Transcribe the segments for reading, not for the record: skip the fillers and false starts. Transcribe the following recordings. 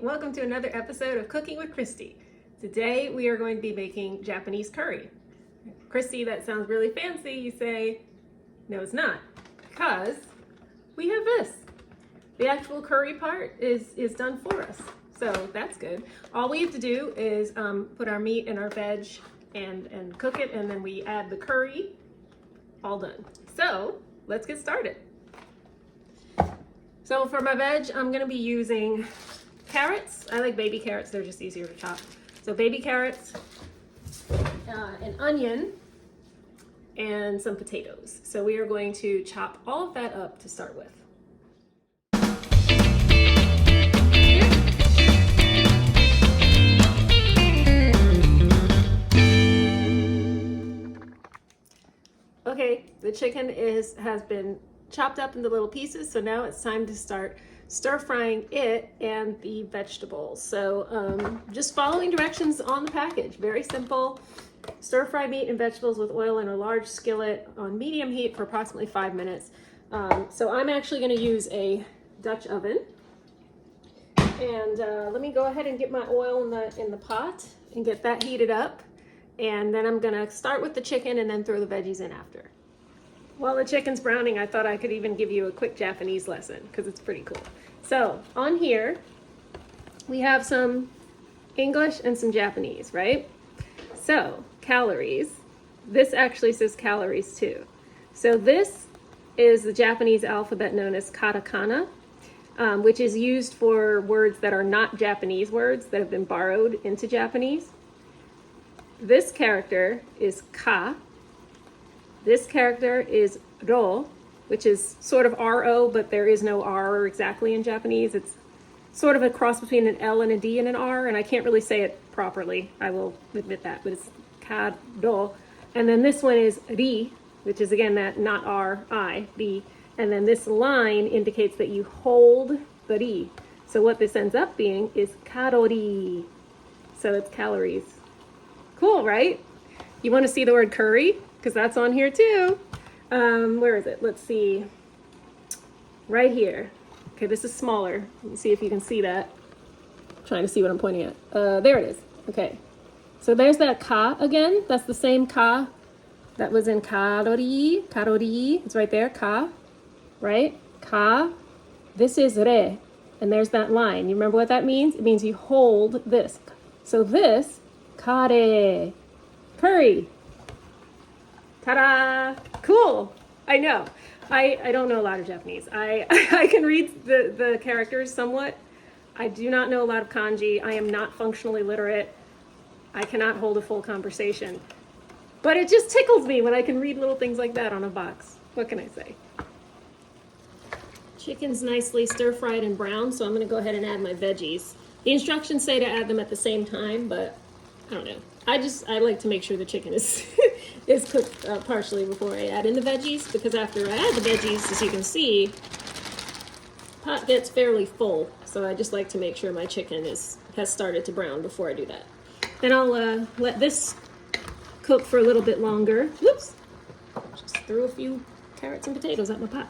Welcome to another episode of Cooking with Christie. Today we are going to be making Japanese curry. Christie, that sounds really fancy. You say, no it's not, because we have this. The actual curry part is done for us, so that's good. All we have to do is put our meat and our veg and cook it, and then we add the curry. All done. So let's get started. So for my veg, I'm gonna be using carrots. I like baby carrots, they're just easier to chop. So baby carrots, an onion, and some potatoes. So we are going to chop all of that up to start with. Okay, the chicken has been chopped up into little pieces, so now it's time to start stir frying it and the vegetables. So just following directions on the package, very simple. Stir fry meat and vegetables with oil in a large skillet on medium heat for approximately 5 minutes. So I'm actually going to use a Dutch oven, and let me go ahead and get my oil in the pot and get that heated up, and then I'm going to start with the chicken and then throw the veggies in after. While the chicken's browning, I thought I could even give you a quick Japanese lesson because it's pretty cool. So on here, we have some English and some Japanese, right? So calories, this actually says calories too. So this is the Japanese alphabet known as katakana, which is used for words that are not Japanese words that have been borrowed into Japanese. This character is ka. This character is ro, which is sort of R-O, but there is no R exactly in Japanese. It's sort of a cross between an L and a D and an R, and I can't really say it properly. I will admit that, but it's ka-ro. And then this one is ri, which is again that not R, I, ri. And then this line indicates that you hold the ri. So what this ends up being is karori. So it's calories. Cool, right? You want to see the word curry? Because that's on here too. Where is it? Let's see. Right here. Okay, this is smaller. Let me see if you can see that. I'm trying to see what I'm pointing at. There it is. Okay. So there's that ka again. That's the same ka that was in karori. Karori. It's right there. Ka. Right? Ka. This is re. And there's that line. You remember what that means? It means you hold this. So this, kare. Curry. Ta-da! Cool! I know. I don't know a lot of Japanese. I can read the characters somewhat. I do not know a lot of kanji. I am not functionally literate. I cannot hold a full conversation. But it just tickles me when I can read little things like that on a box. What can I say? Chicken's nicely stir-fried and brown, so I'm going to go ahead and add my veggies. The instructions say to add them at the same time, but I don't know. I like to make sure the chicken is is cooked partially before I add in the veggies, because after I add the veggies, as you can see, pot gets fairly full. So I just like to make sure my chicken has started to brown before I do that. Then I'll let this cook for a little bit longer. Whoops! Just threw a few carrots and potatoes at my pot.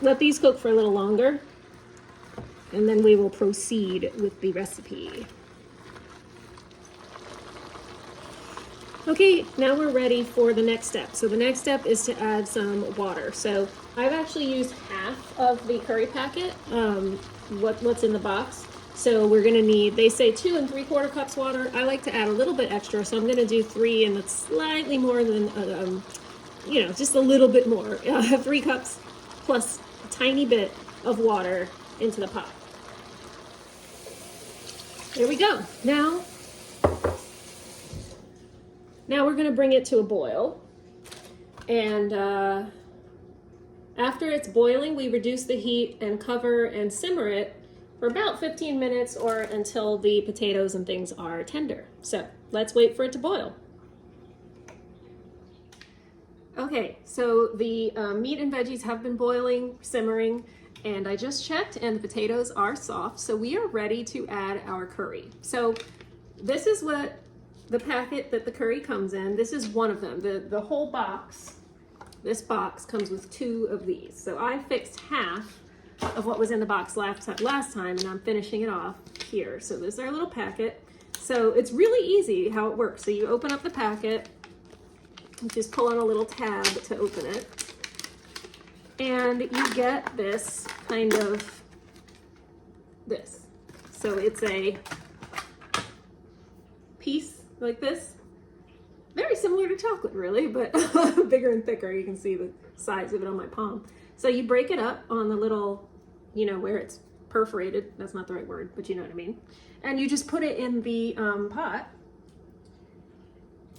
Let these cook for a little longer, and then we will proceed with the recipe. Okay, now we're ready for the next step. So the next step is to add some water. So I've actually used half of the curry packet, what's in the box. So we're gonna need, they say 2 3/4 cups water. I like to add a little bit extra, so I'm gonna do 3, and that's slightly more than, just a little bit more. 3 cups plus a tiny bit of water into the pot. There we go. Now we're going to bring it to a boil, and after it's boiling, we reduce the heat and cover and simmer it for about 15 minutes or until the potatoes and things are tender. So let's wait for it to boil. Okay, so the meat and veggies have been boiling, simmering, and I just checked and the potatoes are soft, so we are ready to add our curry. So this is what the packet that the curry comes in. This is one of them. The whole box, this box comes with 2 of these. So I fixed half of what was in the box last time, and I'm finishing it off here. So this is our little packet. So it's really easy how it works. So you open up the packet, you just pull on a little tab to open it, and you get this kind of this. So it's a piece like this, very similar to chocolate really, but bigger and thicker. You can see the size of it on my palm. So you break it up on the little, you know, where it's perforated. That's not the right word, but you know what I mean. And you just put it in the pot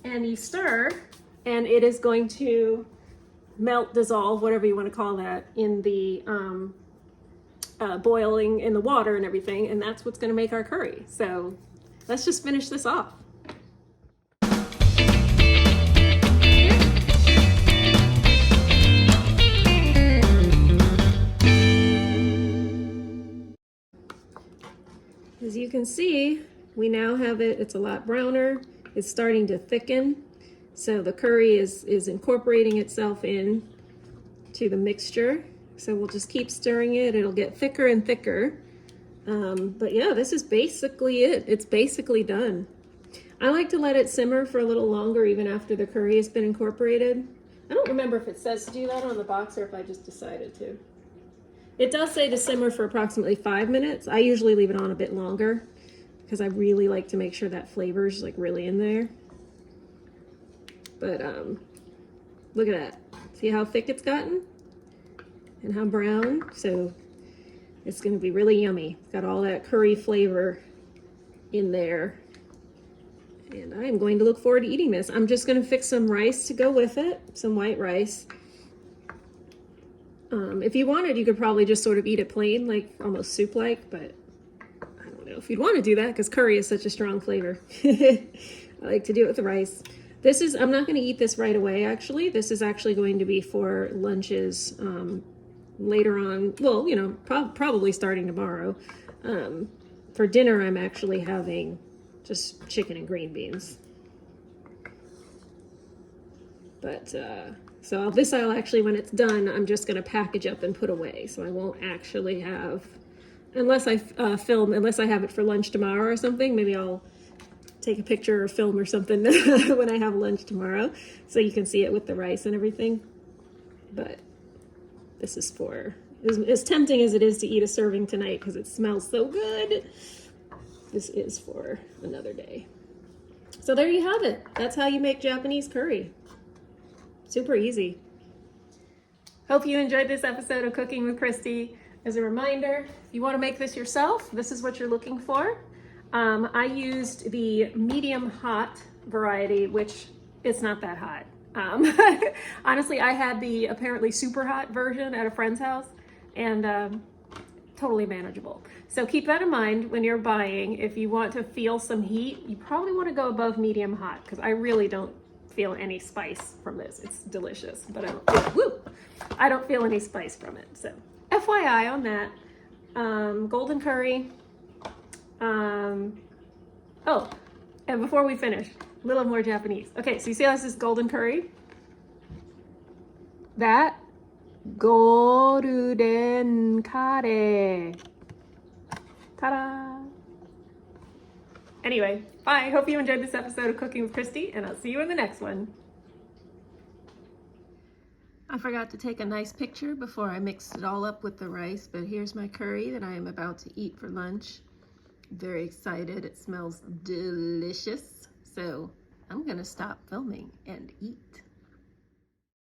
and you stir, and it is going to melt, dissolve, whatever you want to call that, in the boiling in the water and everything. And that's what's going to make our curry. So let's just finish this off. As you can see, we now have it, it's a lot browner, it's starting to thicken. So the curry is incorporating itself in to the mixture. So we'll just keep stirring it, it'll get thicker and thicker. But yeah, this is basically it. It's basically done. I like to let it simmer for a little longer even after the curry has been incorporated. I don't remember if it says to do that on the box or if I just decided to. It does say to simmer for approximately 5 minutes. I usually leave it on a bit longer because I really like to make sure that flavor's like really in there. But look at that. See how thick it's gotten and how brown? So it's gonna be really yummy. It's got all that curry flavor in there. And I am going to look forward to eating this. I'm just gonna fix some rice to go with it, some white rice. If you wanted, you could probably just sort of eat it plain, like almost soup-like, but I don't know if you'd want to do that because curry is such a strong flavor. I like to do it with the rice. This is, I'm not going to eat this right away, actually. This is actually going to be for lunches later on. Well, you know, probably starting tomorrow. For dinner, I'm actually having just chicken and green beans. But, so this I'll actually, when it's done, I'm just going to package up and put away. So I won't actually have, unless I unless I have it for lunch tomorrow or something, maybe I'll take a picture or film or something when I have lunch tomorrow so you can see it with the rice and everything. But this is for, as tempting as it is to eat a serving tonight because it smells so good, this is for another day. So there you have it. That's how you make Japanese curry. Super easy. Hope you enjoyed this episode of Cooking with Christie. As a reminder, if you want to make this yourself, this is what you're looking for. I used the medium hot variety, which it's not that hot. Honestly, I had the apparently super hot version at a friend's house, and totally manageable. So keep that in mind when you're buying. If you want to feel some heat, you probably want to go above medium hot because I really don't feel any spice from this. It's delicious, but I don't feel any spice from it. So FYI on that. Golden curry. Oh, and before we finish, a little more Japanese. Okay, so you see how this is golden curry? That golden curry. Ta-da! Anyway, bye. Hope you enjoyed this episode of Cooking with Christie, and I'll see you in the next one. I forgot to take a nice picture before I mixed it all up with the rice, but here's my curry that I am about to eat for lunch. Very excited. It smells delicious. So I'm going to stop filming and eat.